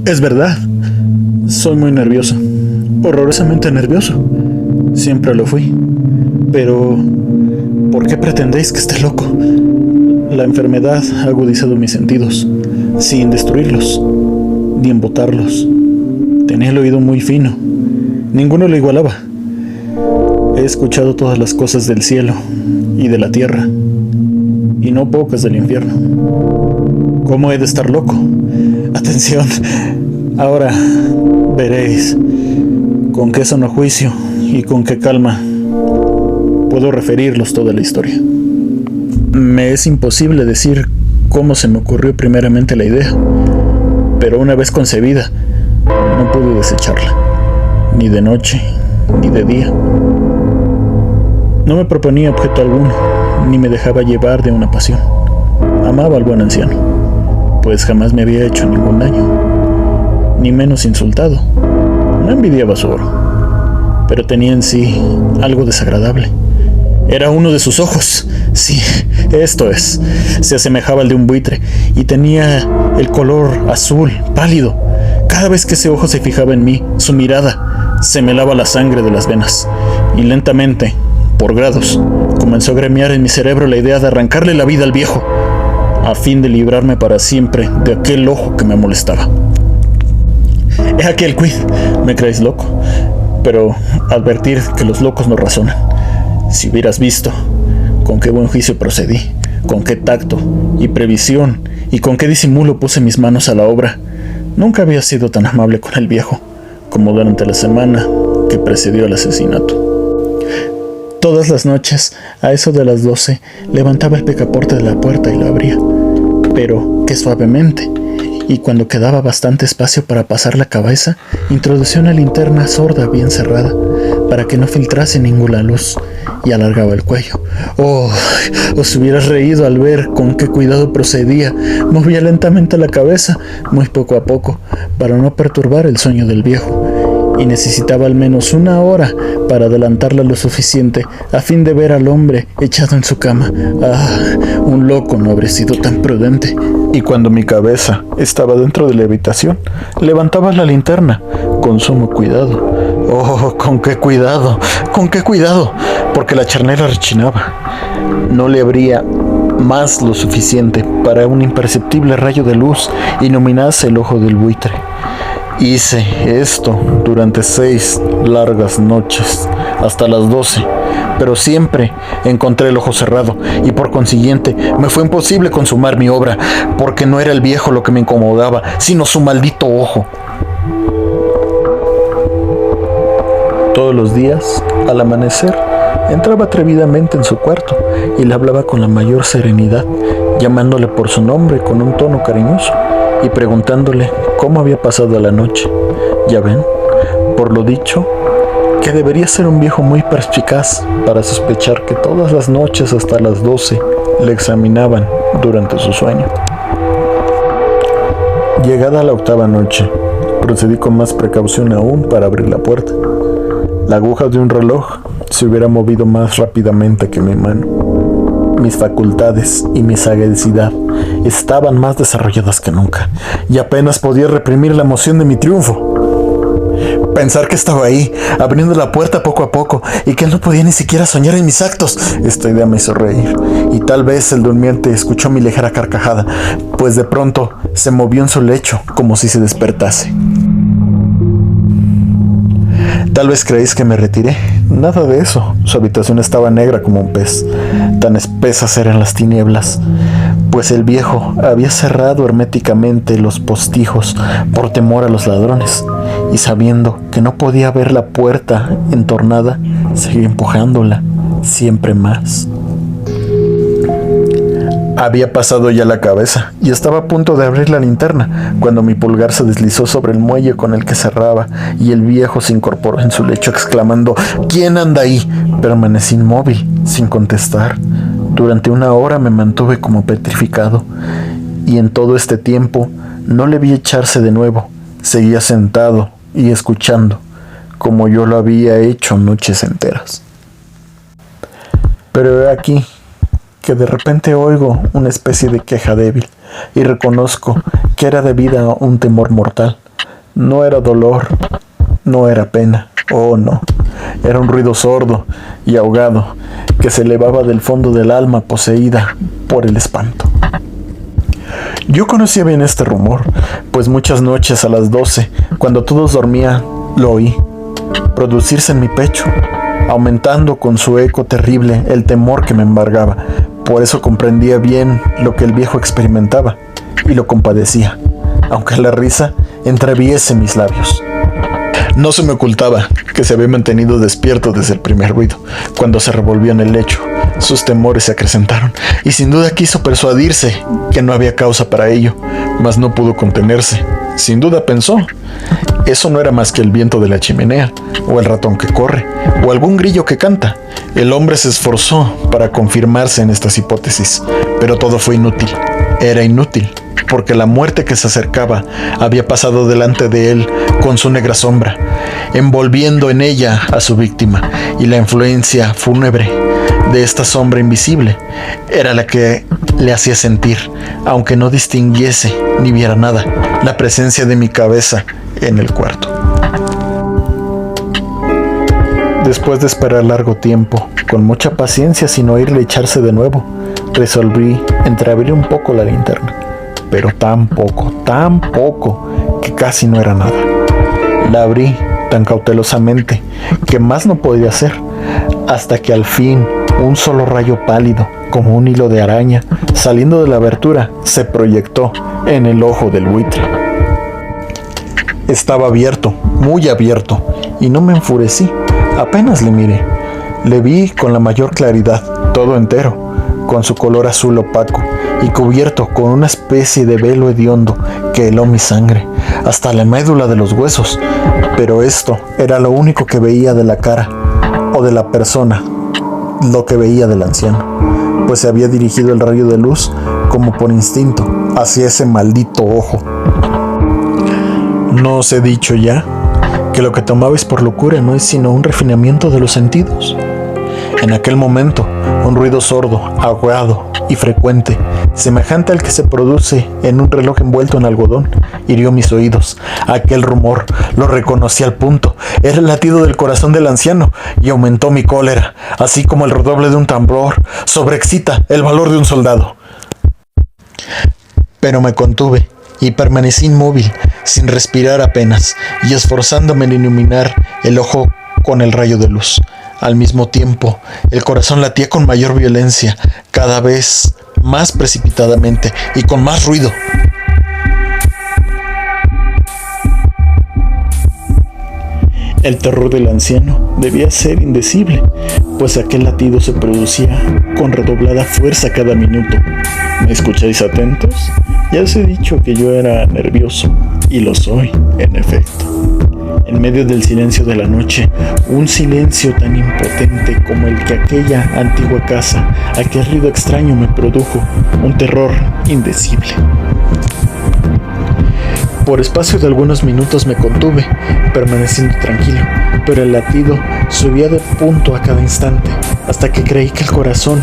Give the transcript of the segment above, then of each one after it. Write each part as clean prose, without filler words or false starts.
Es verdad. Soy muy nervioso. Horrorosamente nervioso. Siempre lo fui. Pero, ¿por qué pretendéis que esté loco? La enfermedad ha agudizado mis sentidos, sin destruirlos, ni embotarlos. Tenía el oído muy fino. Ninguno lo igualaba. He escuchado todas las cosas del cielo y de la tierra, y no pocas del infierno. ¿Cómo he de estar loco? Atención, ahora veréis con qué sano juicio y con qué calma puedo referirlos toda la historia. Me es imposible decir cómo se me ocurrió primeramente la idea, pero una vez concebida, no pude desecharla, ni de noche, ni de día. No me proponía objeto alguno, ni me dejaba llevar de una pasión. Amaba al buen anciano, pues jamás me había hecho ningún daño, ni menos insultado. No envidiaba su oro, pero tenía en sí algo desagradable. Era uno de sus ojos, sí, esto es, se asemejaba al de un buitre, y tenía el color azul, pálido. Cada vez que ese ojo se fijaba en mí, su mirada se me helaba la sangre de las venas, y lentamente, por grados, comenzó a gremiar en mi cerebro la idea de arrancarle la vida al viejo, a fin de librarme para siempre de aquel ojo que me molestaba. He aquí el quid. Me creéis loco, pero advertir que los locos no razonan. Si hubieras visto con qué buen juicio procedí, con qué tacto y previsión y con qué disimulo puse mis manos a la obra, nunca había sido tan amable con el viejo como durante la semana que precedió al asesinato. Todas las noches, a eso de las 12, levantaba el picaporte de la puerta y lo abría, pero que suavemente, y cuando quedaba bastante espacio para pasar la cabeza, introducía una linterna sorda bien cerrada, para que no filtrase ninguna luz, y alargaba el cuello. ¡Oh! Os hubieras reído al ver con qué cuidado procedía. Movía lentamente la cabeza, muy poco a poco, para no perturbar el sueño del viejo, y necesitaba al menos una hora para adelantarla lo suficiente a fin de ver al hombre echado en su cama. ¡Ah! Un loco no habría sido tan prudente. Y cuando mi cabeza estaba dentro de la habitación, levantaba la linterna con sumo cuidado. ¡Oh! ¡Con qué cuidado! ¡Con qué cuidado! Porque la charnera rechinaba. No le abría más lo suficiente para un imperceptible rayo de luz iluminase el ojo del buitre. Hice esto durante 6 largas noches, hasta las 12, pero siempre encontré el ojo cerrado, y por consiguiente me fue imposible consumar mi obra, porque no era el viejo lo que me incomodaba, sino su maldito ojo. Todos los días, al amanecer, entraba atrevidamente en su cuarto y le hablaba con la mayor serenidad, llamándole por su nombre con un tono cariñoso y preguntándole cómo había pasado la noche. Ya ven, por lo dicho, que debería ser un viejo muy perspicaz para sospechar que todas las noches hasta las 12 le examinaban durante su sueño. Llegada la 8ª noche, procedí con más precaución aún para abrir la puerta. La aguja de un reloj se hubiera movido más rápidamente que mi mano. Mis facultades y mi sagacidad estaban más desarrolladas que nunca, y apenas podía reprimir la emoción de mi triunfo. Pensar que estaba ahí, abriendo la puerta poco a poco, y que él no podía ni siquiera soñar en mis actos, esta idea me hizo reír, y tal vez el durmiente escuchó mi ligera carcajada, pues de pronto se movió en su lecho como si se despertase. Tal vez creéis que me retiré. Nada de eso. Su habitación estaba negra como un pez. Tan espesas eran las tinieblas, pues el viejo había cerrado herméticamente los postijos por temor a los ladrones, y sabiendo que no podía ver la puerta entornada, seguía empujándola siempre más. Había pasado ya la cabeza y estaba a punto de abrir la linterna cuando mi pulgar se deslizó sobre el muelle con el que cerraba, y el viejo se incorporó en su lecho exclamando: ¿Quién anda ahí? Permanecí inmóvil, sin contestar. Durante 1 hora me mantuve como petrificado, y en todo este tiempo no le vi echarse de nuevo. Seguía sentado y escuchando, como yo lo había hecho noches enteras. Pero he aquí que de repente oigo una especie de queja débil, y reconozco que era debida a un temor mortal, No era dolor, no era pena, oh no. Era un ruido sordo y ahogado que se elevaba del fondo del alma poseída por el espanto. Yo conocía bien este rumor, pues muchas noches a las 12, cuando todos dormían, lo oí producirse en mi pecho, aumentando con su eco terrible el temor que me embargaba. Por eso comprendía bien lo que el viejo experimentaba y lo compadecía, aunque la risa entreabriese mis labios. No se me ocultaba que se había mantenido despierto desde el primer ruido. Cuando se revolvió en el lecho, sus temores se acrecentaron y sin duda quiso persuadirse que no había causa para ello, mas no pudo contenerse. Sin duda pensó, eso no era más que el viento de la chimenea, o el ratón que corre, o algún grillo que canta. El hombre se esforzó para confirmarse en estas hipótesis, pero todo fue inútil. Era inútil, porque la muerte que se acercaba había pasado delante de él con su negra sombra, envolviendo en ella a su víctima, y la influencia fúnebre de esta sombra invisible era la que le hacía sentir, aunque no distinguiese ni viera nada, la presencia de mi cabeza en el cuarto. Después de esperar largo tiempo, con mucha paciencia sin oírle echarse de nuevo, resolví entreabrir un poco la linterna, pero tan poco, que casi no era nada. La abrí tan cautelosamente que más no podía hacer, hasta que al fin un solo rayo pálido, como un hilo de araña, saliendo de la abertura, se proyectó en el ojo del buitre. Estaba abierto, muy abierto, y no me enfurecí. Apenas le miré. Le vi con la mayor claridad, todo entero, con su color azul opaco y cubierto con una especie de velo hediondo que heló mi sangre hasta la médula de los huesos. Pero esto era lo único que veía de la cara o de la persona, lo que veía del anciano, pues se había dirigido el rayo de luz como por instinto hacia ese maldito ojo. ¿No os he dicho ya que lo que tomabais por locura no es sino un refinamiento de los sentidos? En aquel momento, un ruido sordo, ahogado y frecuente, semejante al que se produce en un reloj envuelto en algodón, hirió mis oídos. Aquel rumor lo reconocí al punto. Era el latido del corazón del anciano y aumentó mi cólera, así como el redoble de un tambor sobreexcita el valor de un soldado. Pero me contuve y permanecí inmóvil, sin respirar apenas, y esforzándome en iluminar el ojo con el rayo de luz. Al mismo tiempo, el corazón latía con mayor violencia, cada vez más precipitadamente y con más ruido. El terror del anciano debía ser indecible, pues aquel latido se producía con redoblada fuerza cada minuto. ¿Me escucháis atentos? Ya os he dicho que yo era nervioso, y lo soy, en efecto. En medio del silencio de la noche, un silencio tan impotente como el que aquella antigua casa, aquel ruido extraño me produjo, un terror indecible. Por espacio de algunos minutos me contuve, permaneciendo tranquilo, pero el latido subía de punto a cada instante, hasta que creí que el corazón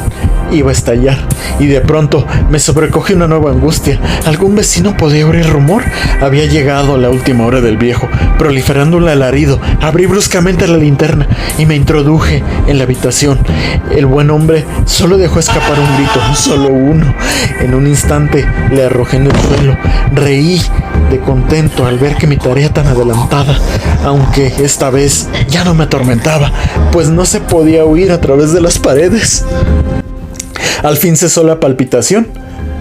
iba a estallar, y de pronto me sobrecogió una nueva angustia. ¿Algún vecino podía oír rumor? Había llegado la última hora del viejo. Proliferando un alarido, abrí bruscamente la linterna y me introduje en la habitación. El buen hombre solo dejó escapar un grito, solo uno. En un instante le arrojé en el suelo. Reí de contento al ver que mi tarea tan adelantada, aunque esta vez ya no me atormentaba, pues no se podía oír a través de las paredes. Al fin cesó la palpitación,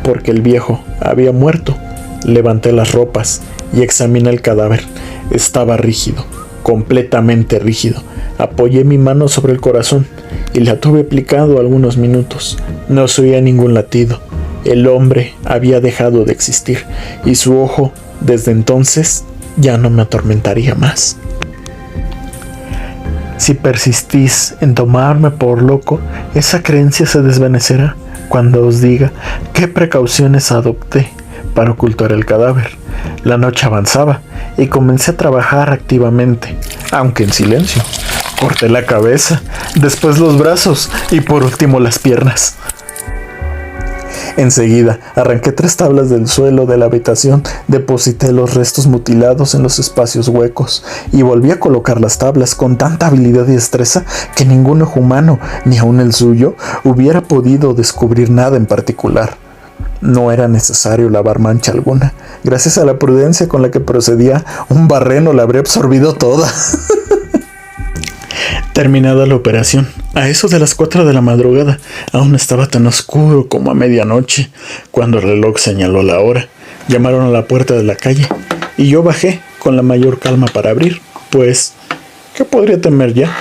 porque el viejo había muerto. Levanté las ropas y examiné el cadáver. Estaba rígido, completamente rígido. Apoyé mi mano sobre el corazón y la tuve aplicado algunos minutos. No se oía ningún latido. El hombre había dejado de existir y su ojo, desde entonces, ya no me atormentaría más. Si persistís en tomarme por loco, esa creencia se desvanecerá cuando os diga qué precauciones adopté para ocultar el cadáver. La noche avanzaba y comencé a trabajar activamente, aunque en silencio. Corté la cabeza, después los brazos y por último las piernas. Enseguida arranqué 3 tablas del suelo de la habitación, deposité los restos mutilados en los espacios huecos y volví a colocar las tablas con tanta habilidad y destreza que ningún ojo humano, ni aun el suyo, hubiera podido descubrir nada en particular. No era necesario lavar mancha alguna. Gracias a la prudencia con la que procedía, un barreno la habría absorbido toda. Terminada la operación, a eso de las 4 de la madrugada, aún estaba tan oscuro como a medianoche, cuando el reloj señaló la hora. Llamaron a la puerta de la calle, y yo bajé con la mayor calma para abrir, pues, ¿qué podría temer ya?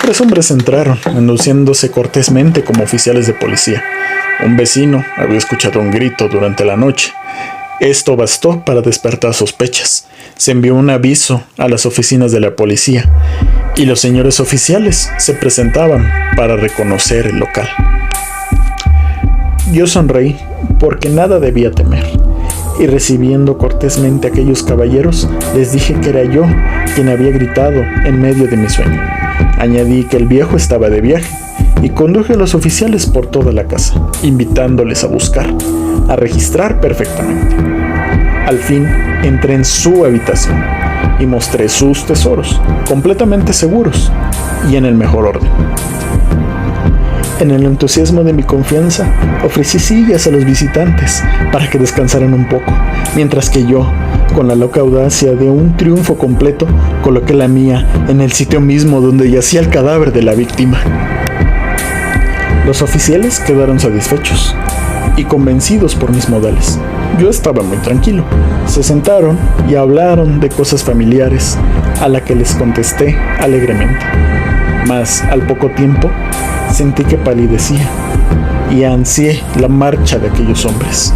3 hombres entraron, anunciándose cortésmente como oficiales de policía. Un vecino había escuchado un grito durante la noche. Esto bastó para despertar sospechas. Se envió un aviso a las oficinas de la policía y los señores oficiales se presentaban para reconocer el local. Yo sonreí porque nada debía temer y recibiendo cortésmente a aquellos caballeros les dije que era yo quien había gritado en medio de mi sueño. Añadí que el viejo estaba de viaje y conduje a los oficiales por toda la casa, invitándoles a buscar, a registrar perfectamente. Al fin entré en su habitación y mostré sus tesoros, completamente seguros y en el mejor orden. En el entusiasmo de mi confianza, ofrecí sillas a los visitantes para que descansaran un poco, mientras que yo, con la loca audacia de un triunfo completo, coloqué la mía en el sitio mismo donde yacía el cadáver de la víctima. Los oficiales quedaron satisfechos y convencidos por mis modales. Yo estaba muy tranquilo. Se sentaron y hablaron de cosas familiares, a la que les contesté alegremente. Mas, al poco tiempo, sentí que palidecía y ansié la marcha de aquellos hombres.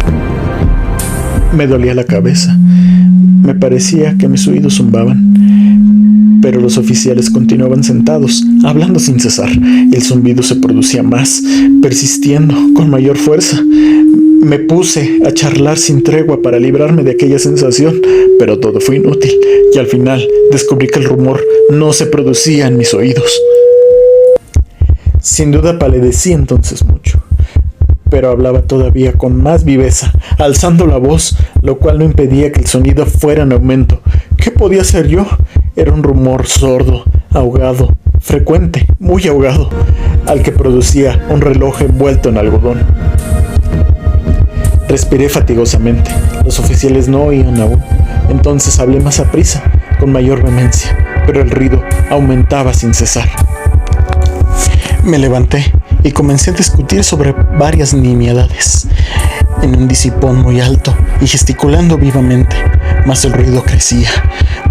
Me dolía la cabeza. Me parecía que mis oídos zumbaban. Pero los oficiales continuaban sentados, hablando sin cesar. El zumbido se producía más, persistiendo con mayor fuerza. Me puse a charlar sin tregua para librarme de aquella sensación, pero todo fue inútil, y al final descubrí que el rumor no se producía en mis oídos. Sin duda palidecí entonces mucho, pero hablaba todavía con más viveza, alzando la voz, lo cual no impedía que el sonido fuera en aumento. ¿Qué podía ser yo? Era un rumor sordo, ahogado, frecuente, muy ahogado, al que producía un reloj envuelto en algodón. Respiré fatigosamente. Los oficiales no oían aún. Entonces hablé más aprisa, con mayor vehemencia, pero el ruido aumentaba sin cesar. Me levanté y comencé a discutir sobre varias nimiedades, en un disipón muy alto y gesticulando vivamente, mas el ruido crecía.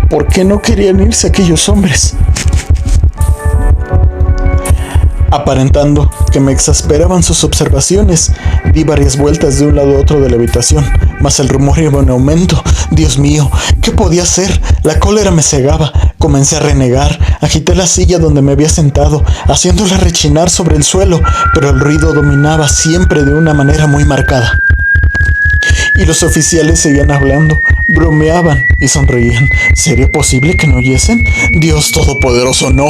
¿Por qué no querían irse aquellos hombres? Aparentando que me exasperaban sus observaciones, di varias vueltas de un lado a otro de la habitación, mas el rumor iba en aumento. Dios mío, ¿qué podía hacer? La cólera me cegaba. Comencé a renegar, agité la silla donde me había sentado, haciéndola rechinar sobre el suelo, pero el ruido dominaba siempre de una manera muy marcada. Y los oficiales seguían hablando, bromeaban y sonreían. ¿Sería posible que no oyesen? Dios Todopoderoso, no,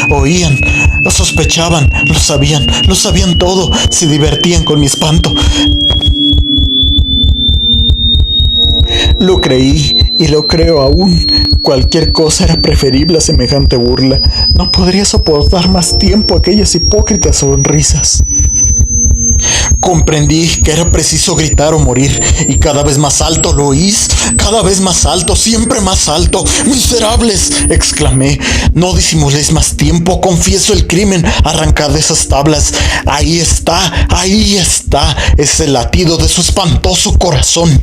oían, lo sospechaban, lo sabían todo, se divertían con mi espanto. Lo creí y lo creo aún. Cualquier cosa era preferible a semejante burla. No podría soportar más tiempo aquellas hipócritas sonrisas. Comprendí que era preciso gritar o morir, y cada vez más alto, ¿lo oís? Cada vez más alto, siempre más alto. ¡Miserables!, exclamé. No disimuléis más tiempo, confieso el crimen, arrancad esas tablas. Ahí está, es el latido de su espantoso corazón.